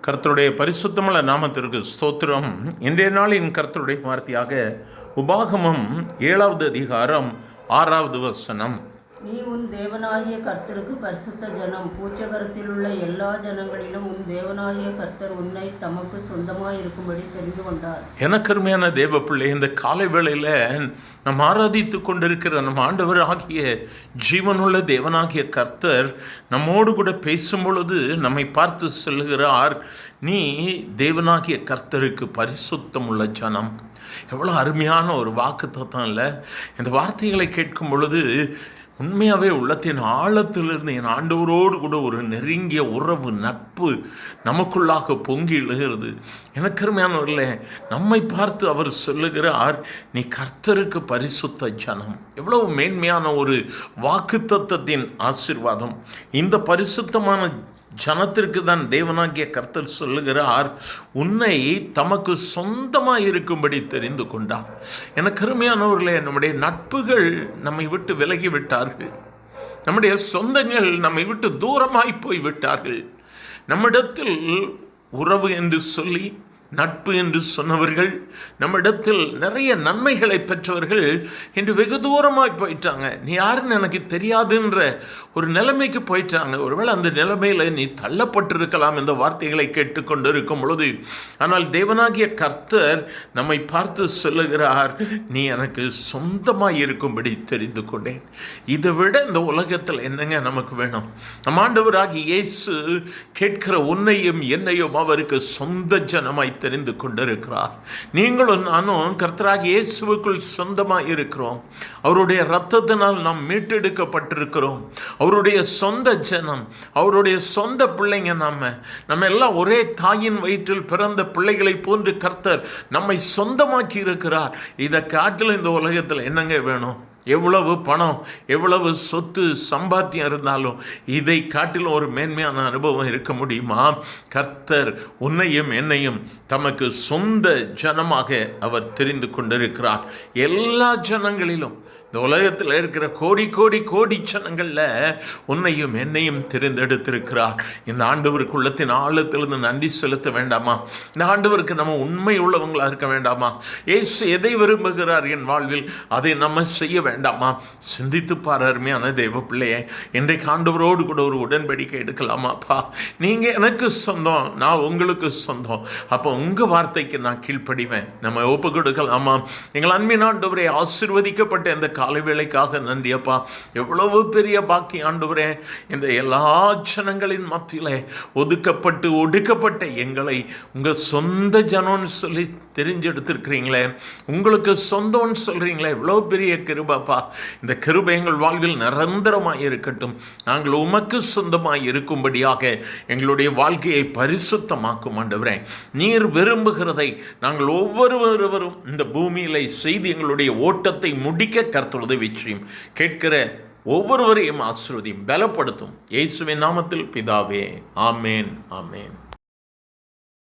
கர்த்தருடைய பரிசுத்தமுள்ள நாமத்திற்கு ஸ்தோத்திரம். இன்றைய நாளின் கர்த்தருடைய வார்த்தையாக உபாகமம் 7வது அதிகாரம் 6வது வசனம். நீ உன் தேவனாகிய கர்த்தருக்கு பரிசுத்த ஜனம், பூச்சகரத்தில் உள்ள எல்லா ஜனங்களிலும் உன் தேவனாகிய கர்த்தர் உன்னை தமக்கு சொந்தமாயிருக்கும்படி தெரிந்து கொண்டார். எனக்கு அருமையான தேவ பிள்ளை, இந்த காலை வேளையில் நாம் ஆராதித்து கொண்டிருக்கிற நம் ஆண்டவர் ஆகிய ஜீவனுள்ள தேவனாகிய கர்த்தர் நம்மோடு கூட பேசும் பொழுது நம்மை பார்த்து சொல்லுகிறார், நீ தேவனாகிய கர்த்தருக்கு பரிசுத்தம் உள்ள ஜனம். எவ்வளோ அருமையான ஒரு வாக்கு தத்துவம் இல்லை? இந்த வார்த்தைகளை கேட்கும் பொழுது உண்மையாகவே உள்ளத்தின் ஆழத்திலிருந்து என் ஆண்டவரோடு கூட ஒரு நெருங்கிய உறவு, நட்பு நமக்குள்ளாக பொங்கி எழுகிறது. எனக்கு அருமையானவர்களே, நம்மை பார்த்து அவர் சொல்லுகிறார், நீ கர்த்தருக்கு பரிசுத்த ஜனம். எவ்வளவு மேன்மையான ஒரு வாக்கு தத்தத்தின் ஆசீர்வாதம்! இந்த பரிசுத்தமான ஜனத்திற்கு தான் தேவனாகிய கர்த்தர் சொல்லுகிறார், உன்னை தமக்கு சொந்தமாக இருக்கும்படி தெரிந்து கொண்டார். எனக்கு அருமையானவர்களே, நம்முடைய நட்புகள் நம்மை விட்டு விலகி விட்டார்கள். நம்முடைய சொந்தங்கள் நம்மை விட்டு தூரமாய் போய் விட்டார்கள். நம்மிடத்தில் உறவு என்று சொல்லி, நட்பு என்று சொன்னவர்கள், நம்மிடத்தில் நிறைய நன்மைகளை பெற்றவர்கள் இன்று வெகு தூரமாய் போயிட்டாங்க. நீ யாருன்னு எனக்கு தெரியாதுன்ற ஒரு நிலைமைக்கு போயிட்டாங்க. ஒருவேளை அந்த நிலைமையில் நீ தள்ளப்பட்டிருக்கலாம் இந்த வார்த்தைகளை கேட்டுக்கொண்டு இருக்கும் பொழுது. ஆனால் தேவனாகிய கர்த்தர் நம்மை பார்த்து சொல்லுகிறார், நீ எனக்கு சொந்தமாக இருக்கும்படி தெரிந்து கொண்டேன். இதை விட இந்த உலகத்தில் என்னங்க நமக்கு வேணும்? நம் ஆண்டவராகிய இயேசு கேட்கிற உன்னையும் என்னையும் அவருக்கு சொந்த ஜனமாய் தெரிந்து கொண்டிருக்கிறார். நீங்களும் நானும் கர்த்தராகிய இயேசுவுக்குள் சொந்தமாக இருக்கிறோம். அவருடைய இரத்தத்தினால் நாம் மீட்டெடுக்கப்பட்டிருக்கிறோம். அவருடைய சொந்த ஜனம், அவருடைய சொந்த பிள்ளைங்க. நம்ம எல்லாம் ஒரே தாயின் வயிற்றில் பிறந்த பிள்ளைகளை போன்று கர்த்தர் நம்மை சொந்தமாக்கி இருக்கிறார். இதை காட்டில் இந்த உலகத்தில் என்னங்க வேணும்? எவ்வளவு பணம், எவ்வளவு சொத்து சம்பாத்தியம் இருந்தாலும் இதை காட்டிலும் ஒரு மேன்மையான அனுபவம் இருக்க முடியுமா? கர்த்தர் உன்னையும் என்னையும் தமக்கு சொந்த ஜனமாக அவர் தெரிந்து கொண்டிருக்கிறார். எல்லா ஜனங்களிலும், இந்த உலகத்தில் இருக்கிற கோடி கோடி கோடி ஜனங்களில் உன்னையும் என்னையும் தெரிந்தெடுத்திருக்கிறார். இந்த ஆண்டவருக்கு உள்ளத்தின் ஆழத்திலிருந்து நன்றி செலுத்த வேண்டாமா? இந்த ஆண்டவருக்கு நம்ம உண்மை உள்ளவங்களாக இருக்க வேண்டாமா? இயேசு எதை விரும்புகிறார் என் வாழ்வில், அதை நம்ம செய்ய வேண்டாமா? சிந்தித்து பார் அருமையான தேவ பிள்ளையே. இன்றைக்கு ஆண்டவரோடு கூட ஒரு உடன்படிக்கை எடுக்கலாமாப்பா? நீங்கள் எனக்கு சொந்தம், நான் உங்களுக்கு சொந்தம். அப்போ உங்கள் வார்த்தைக்கு நான் கீழ்ப்படிவேன். நம்ம ஒப்பு கொடுக்கலாமா? எங்கள் அன்பின் ஆண்டவரே, ஆசீர்வதிக்கப்பட்ட இந்த காலை வேளைக்காக நன்றி அப்பா. எவ்வளவு பெரிய பாக்கி ஆண்டவரே, இந்த எல்லா ஜனங்களின் மத்தியிலே ஒதுக்கப்பட்டு ஒடுக்கப்பட்ட எங்களை உங்கள் சொந்த ஜனம்னு சொல்லி தெரிஞ்செடுத்திருக்கிறீங்களே, உங்களுக்கு சொந்தம்னு சொல்கிறீங்களே, எவ்வளோ பெரிய கிருபப்பா. இந்த கிருபை எங்கள் வாழ்வில் நிரந்தரமாக இருக்கட்டும். நாங்கள் உமக்கு சொந்தமாக இருக்கும்படியாக எங்களுடைய வாழ்க்கையை பரிசுத்தமாக்கும் ஆண்டவரே. நீர் விரும்புகிறதை நாங்கள் ஒவ்வொருவரும் இந்த பூமியில் செய்து எங்களுடைய ஓட்டத்தை முடிக்க கர்த்தர் உதவி செய்யும். கேட்கிற ஒவ்வொருவரையும் ஆசீர்வதியும், பலப்படுத்தும். இயேசுவின் நாமத்தில் பிதாவே, ஆமேன், ஆமேன்.